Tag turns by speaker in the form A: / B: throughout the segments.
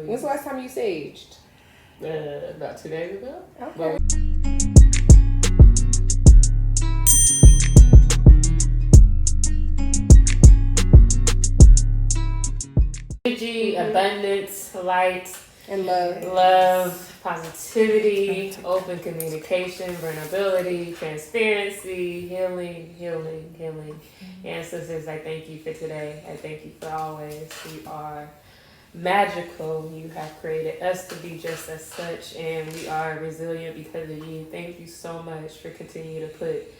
A: feel you.
B: When's the last time you saged?
A: About 2 days ago.
B: Okay.
A: But energy, abundance, light,
B: And love.
A: love, positivity, open communication, vulnerability, transparency, healing. Ancestors, I thank you for today. I thank you for always. You are magical. You have created us to be just as such, and we are resilient because of you. Thank you so much for continuing to put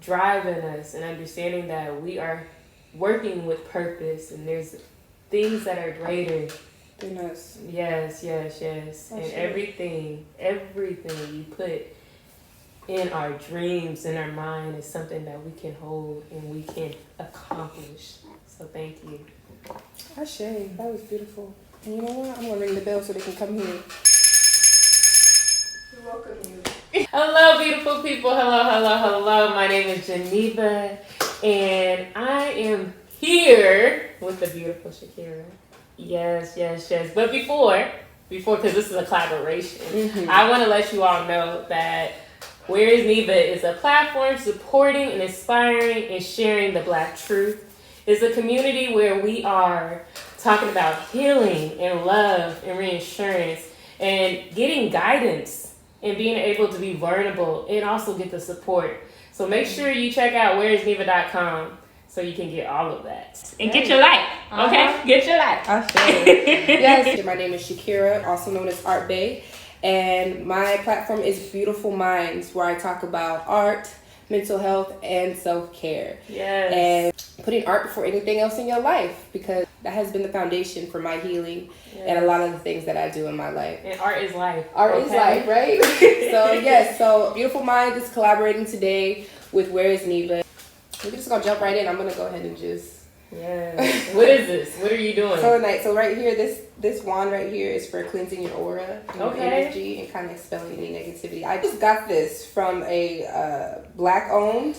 A: drive in us and understanding that we are working with purpose, and there's things that are greater.
B: Goodness.
A: Yes.
B: That's
A: And
B: true.
A: everything you put in our dreams, in our mind, is something that we can hold and we can accomplish. So thank you.
B: Ashe, that was beautiful. And you know what? I'm gonna ring the bell so they can come here. We welcome you.
A: Hello, beautiful people. Hello. My name is Geneva, and I am here with the beautiful Shakira. Yes. But before, because this is a collaboration, I want to let you all know that Where is Neva is a platform supporting and inspiring and sharing the Black truth. It's a community where we are talking about healing and love and reassurance and getting guidance and being able to be vulnerable and also get the support. So make sure you check out whereisneva.com so you can get all of that. And get your life, okay? Get your life.
B: Yes, my name is Shakira, also known as Art Bay, and my platform is Beautiful Minds, where I talk about art, mental health, and self-care.
A: Yes.
B: And putting art before anything else in your life, because that has been the foundation for my healing and a lot of the things that I do in my life.
A: And art is life.
B: Art is life, right? So Beautiful Minds is collaborating today with Where is Neva. We're just gonna jump right in. I'm gonna go ahead and just.
A: Yes. What is this? What are you doing?
B: So right here, this wand right here is for cleansing your aura and your
A: Okay.
B: energy and kind of expelling any negativity. I just got this from a Black-owned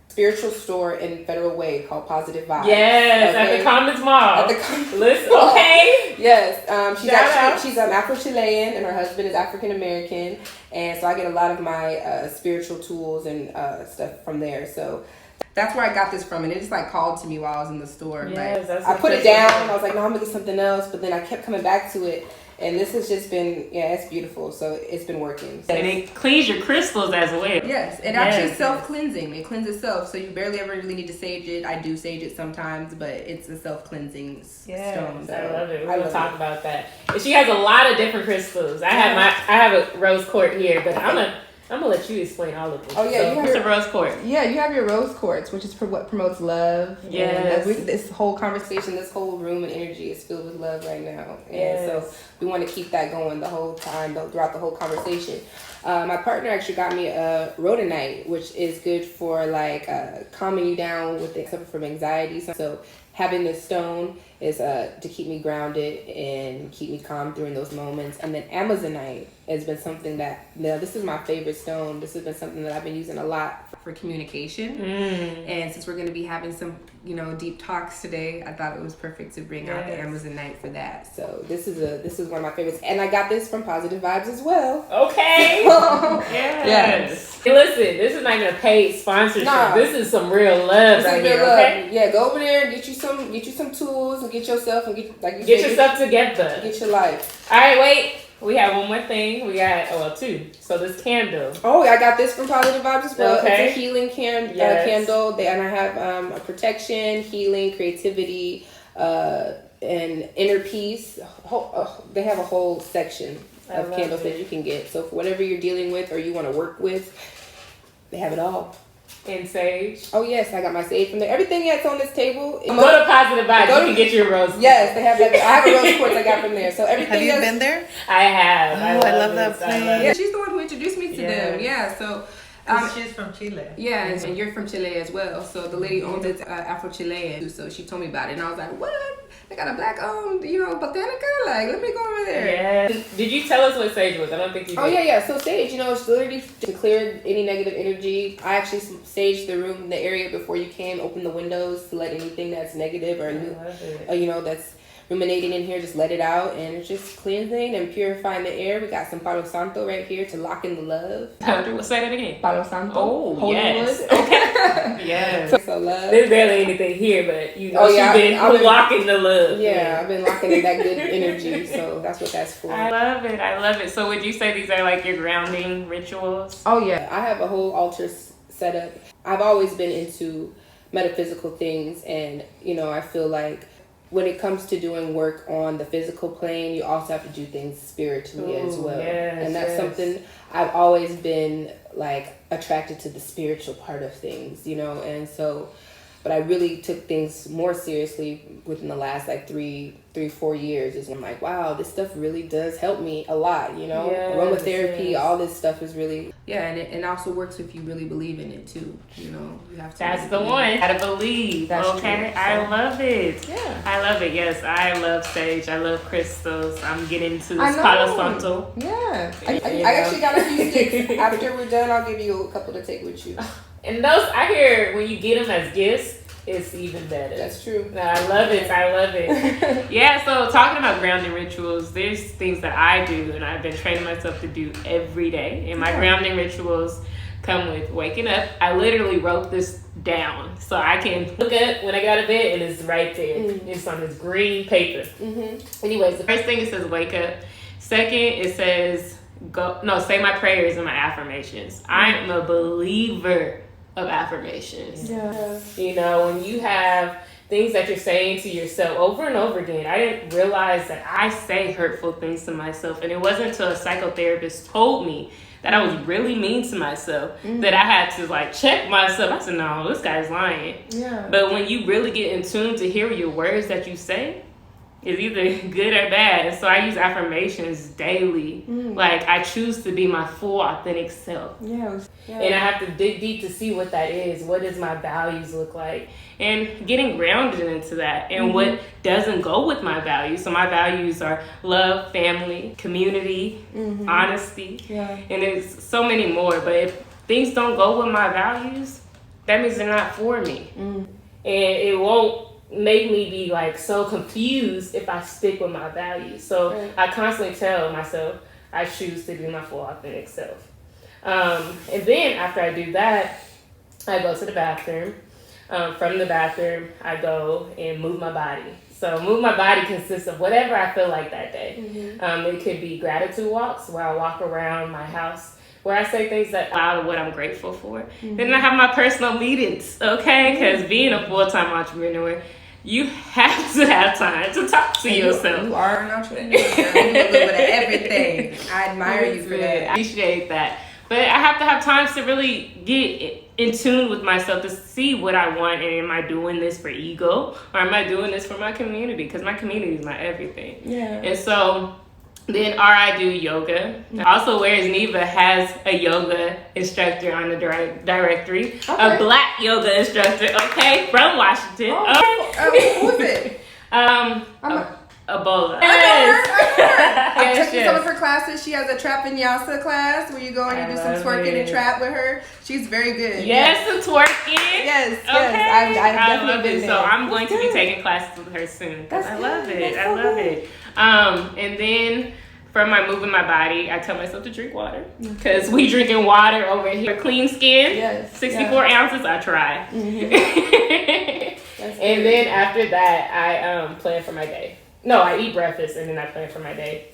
B: spiritual store in Federal Way called Positive Vibes.
A: Yes,
B: Okay?
A: at the Commons Mall.
B: At the Commons
A: Listen,
B: Mall.
A: okay.
B: Yes,
A: Shout out.
B: she's Afro-Chilean and her husband is African-American, and so I get a lot of my spiritual tools and stuff from there. So that's where I got this from, and it just like called to me while I was in the store.
A: Yes,
B: like,
A: that's
B: I put it
A: interesting.
B: down. I was like, no, I'm gonna get something else, but then I kept coming back to it, and this has just been it's beautiful. So it's been working. So.
A: And it cleans your crystals as well.
B: Yes, it actually self-cleansing. It cleanses itself, so you barely ever really need to sage it. I do sage it sometimes, but it's a self-cleansing stone. So
A: I love it. We're
B: I
A: gonna
B: love
A: talk about that. And she has a lot of different crystals. I have a rose quartz here, but I'm gonna let you explain all of them.
B: Oh, yeah, you have
A: what's
B: your-
A: a rose quartz?
B: Yeah, you have your rose quartz, which is for what promotes love.
A: Yes.
B: And this whole conversation, this whole room and energy is filled with love right now. And so we want to keep that going the whole time, throughout the whole conversation. My partner actually got me a rhodonite, which is good for like calming you down with from anxiety. So having this stone is to keep me grounded and keep me calm during those moments. And then Amazonite has been something that, this is my favorite stone. This has been something that I've been using a lot for communication. And since we're going to be having some, deep talks today, I thought it was perfect to bring out the Amazonite for that. So this is one of my favorites. And I got this from Positive Vibes as well.
A: Okay. Yes. Hey, listen, this is not even a paid sponsorship.
B: Nah.
A: This is some real love right here. Okay.
B: Yeah, go over there and get you some tools and get yourself and get
A: yourself together.
B: Get your life.
A: All right, wait. We have one more thing. We got two. So this candle.
B: Oh, I got this from Positive Vibes as well.
A: Okay.
B: It's a healing candle. And I have a protection, healing, creativity, and inner peace. They have a whole section of candles that you can get. So for whatever you're dealing with or you want to work with, they have it all.
A: And sage.
B: Oh yes, I got my sage from there. Everything that's on this table.
A: Go to Positive Vibes. You can get your rose.
B: Yes, they have that. I have a rose quartz I got from there. So everything.
C: Have you been there?
A: I have.
C: Oh, I love that place.
B: Yeah, she's the one who introduced me to them. Yeah, so.
C: She's from Chile.
B: Yeah, and you're from Chile as well. So the lady owns it, Afro-Chilean. So she told me about it, and I was like, what? They got a Black-owned, botanica? Like, let me go over there.
A: Yeah. Did you tell us what sage was? I don't think you did.
B: Oh, yeah. So sage, it's literally to clear any negative energy. I actually saged the room, the area before you came, open the windows to let anything that's negative or, that's ruminating in here, just let it out, and it's just cleansing and purifying the air. We got some Palo Santo right here to lock in the love.
A: Say that again.
B: Palo Santo.
A: Oh,
B: Holy
A: yes.
B: wood.
A: Okay. Yes.
B: So love.
A: There's barely anything here, but you know,
B: Oh, yeah,
A: she's been
B: I've been-
A: locking the love.
B: Yeah, I've been locking in that good energy, so that's what that's for.
A: I love it. I love it. So would you say these are like your grounding rituals?
B: Oh yeah, I have a whole altar set up. I've always been into metaphysical things, and you know, I feel like when it comes to doing work on the physical plane, you also have to do things spiritually as well.
A: Yes,
B: and that's
A: yes.
B: something I've always been like attracted to, the spiritual part of things, you know. And so, but I really took things more seriously within the last like 3-4 years. Is when I'm like, wow, this stuff really does help me a lot, you know.
A: Yes,
B: Aromatherapy,
A: yes.
B: all this stuff is really and it also works if you really believe in it too. You know, you have to.
A: That's
B: really
A: the
B: believe.
A: one. Gotta believe.
B: That's
A: okay.
B: true.
A: I love it.
B: Yeah.
A: I love it. Yes, I love sage. I love crystals. I'm getting into
B: I
A: this
B: know.
A: Palo Santo.
B: Yeah.
A: You
B: I
A: know?
B: actually got a few sticks. After we're done, I'll give you a couple to take with you.
A: And those, I hear when you get them as gifts, it's even better.
B: That's true.
A: No, I love it. I love it. Yeah, so talking about grounding rituals, there's things that I do and I've been training myself to do every day. And my grounding rituals come with waking up. I literally wrote this down so I can look up when I got to bed and it's right there. It's on this green paper. Anyways, the first thing it says wake up. Second, it says say my prayers and my affirmations. I am a believer of affirmations.
B: Yeah.
A: You know, when you have things that you're saying to yourself over and over again, I didn't realize that I say hurtful things to myself. And it wasn't until a psychotherapist told me that I was really mean to myself that I had to like check myself. I said, no, this guy's lying.
B: Yeah.
A: But when you really get in tune to hear your words that you say, it's either good or bad. And so I use affirmations daily. Like I choose to be my full authentic self.
B: Yeah.
A: And I have to dig deep to see what that is. What does my values look like? And getting grounded into that and what doesn't go with my values. So my values are love, family, community, honesty.
B: Yeah.
A: And there's so many more. But if things don't go with my values, that means they're not for me. And it won't make me be like so confused if I stick with my values. So I constantly tell myself I choose to be my full authentic self. And then after I do that, I go to the bathroom. From the bathroom, I go and move my body. So move my body consists of whatever I feel like that day. It could be gratitude walks where I walk around my house where I say things that out of what I'm grateful for. Then I have my personal meetings, okay? Because being a full-time entrepreneur, you have to have time to talk to yourself.
B: You are an entrepreneur. You do a little bit of everything. I admire you for
A: I
B: that.
A: appreciate that. But I have to have times to really get in tune with myself to see what I want, and am I doing this for ego or am I doing this for my community? Because my community is my everything.
B: Yeah.
A: And so then I do yoga. Also, Where's Neva has a yoga instructor on the directory, a black yoga instructor, okay, from Washington.
B: Who is it?
A: Ebola.
B: I'm
A: Yes,
B: taking
A: yes.
B: some of her classes. She has a trap vinyasa class where you go and you do some
A: love
B: twerking
A: it.
B: and trap with her. She's very good.
A: Yes, the twerking.
B: Yes,
A: Okay.
B: yes. I've
A: I
B: definitely
A: love
B: been
A: it.
B: there.
A: So I'm going
B: That's
A: to be
B: good.
A: taking classes with her soon. 'Cause
B: That's
A: I love
B: good.
A: it.
B: That's
A: I
B: so
A: love
B: good.
A: it. And then from my moving my body, I tell myself to drink water because we drinking water over here. Clean skin.
B: Yes,
A: 64 ounces. I try. And then after that, I plan for my day. No, I eat breakfast and then I plan for my day.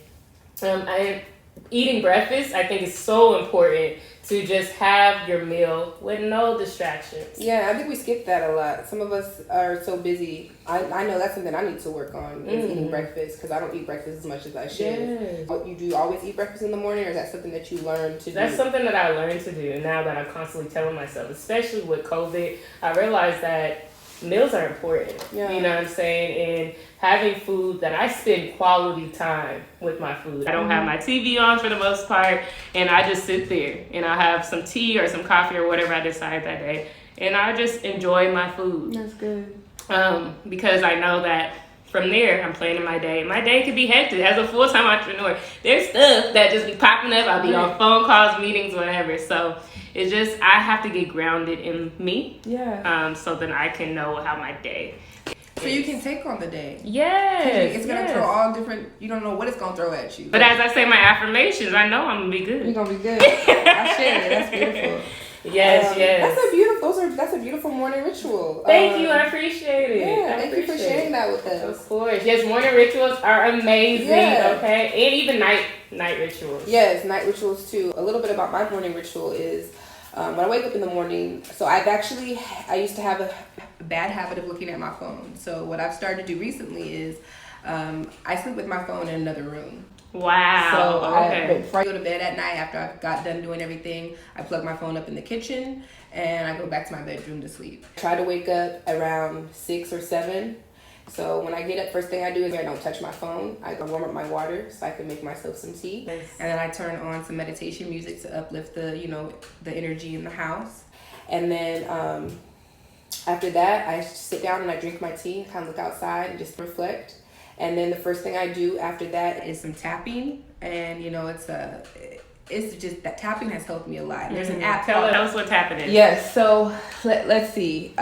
A: Eating breakfast, I think, is so important to just have your meal with no distractions.
B: Yeah, I think we skip that a lot. Some of us are so busy. I know that's something I need to work on is eating breakfast because I don't eat breakfast as much as I should.
A: Yes.
B: You do always eat breakfast in the morning, or is that something that you learned to do?
A: That's something that I learned to do now that I'm constantly telling myself, especially with COVID. I realized that meals are important.
B: Yeah.
A: You know what I'm saying? And having food that I spend quality time with my food. I don't have my TV on for the most part, and I just sit there and I have some tea or some coffee or whatever I decide that day, and I just enjoy my food.
B: That's good.
A: Because I know that from there, I'm planning my day. My day could be hectic. As a full-time entrepreneur, there's stuff that just be popping up. I'll be on phone calls, meetings, whatever. So it's just, I have to get grounded in me.
B: Yeah.
A: So then I can know how my day. focus.
B: So you can take on the day.
A: Yes.
B: It's gonna throw all different. You don't know what it's gonna throw at you.
A: But as I say my affirmations, I know I'm gonna be
B: You're
A: good.
B: gonna be good. I share it. That's beautiful.
A: Yes, yes.
B: That's a beautiful morning ritual.
A: Thank you. I appreciate it.
B: Yeah,
A: I
B: thank you for
A: appreciate
B: sharing
A: it.
B: that with
A: Of
B: us.
A: course. Yes, morning rituals are amazing.
B: Yeah.
A: Okay, and even night rituals.
B: Yes, night rituals too. A little bit about my morning ritual is when I wake up in the morning. So I used to have a bad habit of looking at my phone. So what I've started to do recently is I sleep with my phone in another room.
A: Wow.
B: So before I go to bed at night, after I've got done doing everything, I plug my phone up in the kitchen and I go back to my bedroom to sleep. I try to wake up around 6 or 7. So when I get up, first thing I do is I don't touch my phone. I go warm up my water so I can make myself some tea.
A: Yes.
B: And then I turn on some meditation music to uplift the energy in the house. And then after that, I sit down and I drink my tea and kind of look outside and just reflect. And then the first thing I do after that is some tapping. And it's just that tapping has helped me a lot. There's an app.
A: Tell us what tapping is.
B: Yes, so let's see.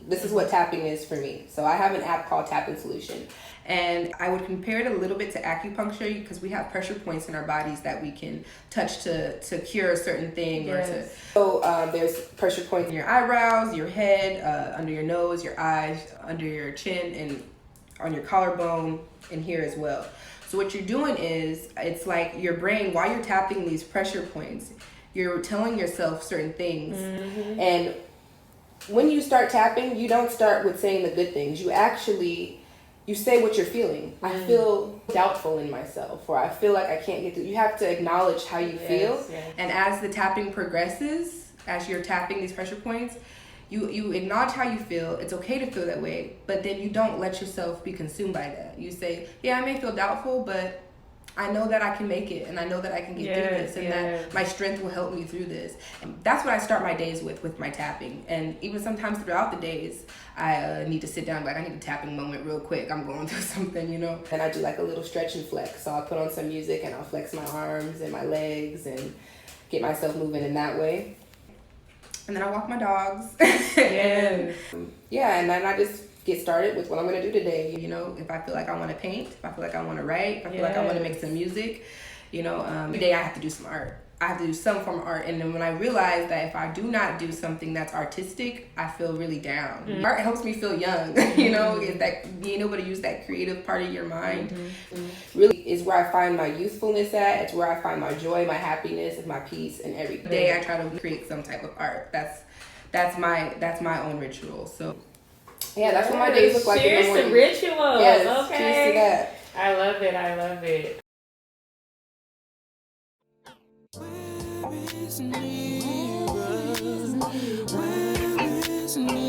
B: This is what tapping is for me. So I have an app called Tapping Solution. And I would compare it a little bit to acupuncture because we have pressure points in our bodies that we can touch to cure a certain thing.
A: Yes.
B: So there's pressure points in your eyebrows, your head, under your nose, your eyes, under your chin, and on your collarbone, and here as well. So what you're doing is, it's like your brain, while you're tapping these pressure points, you're telling yourself certain things. Mm-hmm. And when you start tapping, you don't start with saying the good things. You say what you're feeling. I feel doubtful in myself, or I feel like I can't get through. You have to acknowledge how you feel. Yes. And as the tapping progresses, as you're tapping these pressure points, you acknowledge how you feel. It's okay to feel that way, but then you don't let yourself be consumed by that. You say, yeah, I may feel doubtful, but I know that I can make it, and I know that I can get through this, and that my strength will help me through this. And that's what I start my days with my tapping. And even sometimes throughout the days, I need to sit down, like I need a tapping moment real quick. I'm going through something, And I do like a little stretch and flex. So I'll put on some music and I'll flex my arms and my legs and get myself moving in that way. And then I walk my dogs. And then I just get started with what I'm going to do today. If I feel like I want to paint, if I feel like I want to write, if I feel like I want to make some music, every day I have to do some art. I have to do some form of art. And then when I realize that if I do not do something that's artistic, I feel really down. Mm-hmm. Art helps me feel young, is that being able to use that creative part of your mind really is where I find my youthfulness at. It's where I find my joy, my happiness, and my peace. And every day I try to create some type of art. That's my own ritual. So yeah, that's what my days look like in the morning.
A: Cheers to rituals.
B: Yes,
A: okay.
B: Cheers to that.
A: I love it.
D: Where is Neva? Where is Neva?